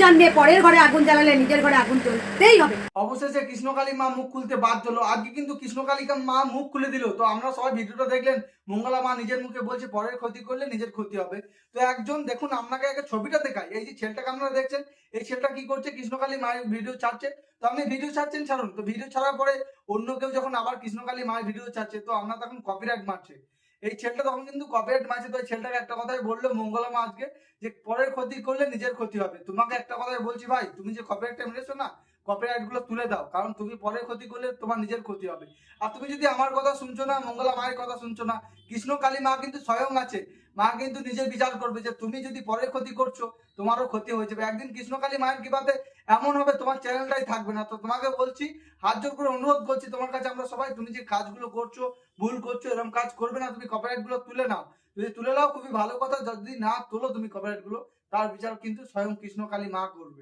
জানবে পরের ঘরে আগুন জ্বালালে নিজের ঘরে আগুন জ্বলতেই হবে। অবশেষে কৃষ্ণকালী মা মুখ খুলতে বাধ্য হলো। আজকে কিন্তু কৃষ্ণকালী মা মুখ খুলে দিল। তো আমরা সবাই ভিডিওটা দেখলেন, মঙ্গলা মা নিজের মুখে বলছে পরের ক্ষতি করলে নিজের ক্ষতি হবে। তো একজন দেখুন, আপনাকে একটা ছবিটা দেখাই। এই যে ছেলেটাকে আপনারা দেখছেন, এই ছেলেটা কি করছে, কৃষ্ণকালী মায়ের ভিডিও ছাড়ছে। তো আপনি ভিডিও ছাড়ছেন ছাড়ুন, তো ভিডিও ছাড়ার পরে অন্য কেউ যখন আবার কৃষ্ণকালী মায়ের ভিডিও ছাড়ছে, তো আমরা তখন কপিরাইট মারছে। এই ছেলেটা তখন কিন্তু কপিরাইট মারছে। তো এই ছেলেটাকে একটা কথাই বললো মঙ্গলা মা আজকে, যে পরের ক্ষতি করলে নিজের ক্ষতি হবে। তোমাকে একটা কথাই বলছি ভাই, তুমি যে কপিরাইটটা মেরেছো না, কপিরাইট গুলো তুলে দাও, কারণ তুমি পরের ক্ষতি করলে তোমার নিজের ক্ষতি হবে। আর তুমি যদি আমার কথা শুনছো না, মঙ্গলা মায়ের কথা শুনছো না, কৃষ্ণ কালী মা কিন্তু স্বয়ং আছে। মা কিন্তু নিজে বিচার করবে যে তুমি যদি পরের ক্ষতি করছো, তোমারও ক্ষতি হয়ে যাবে। একদিন কৃষ্ণ কালী মায়ের কৃপাতে এমন হবে তোমার চ্যানেলটাই থাকবে না। তো তোমাকে বলছি, হাত জোর করে অনুরোধ করছি তোমার কাছে আমরা সবাই, তুমি যে কাজগুলো করছো, ভুল করছো, এরকম কাজ করবে না। তুমি কপিরাইট গুলো তুলে নাও। যদি তুলে নাও খুবই ভালো কথা, যদি না তোলো তুমি কপিরাইট গুলো, তার বিচার কিন্তু স্বয়ং কৃষ্ণ কালী মা করবে।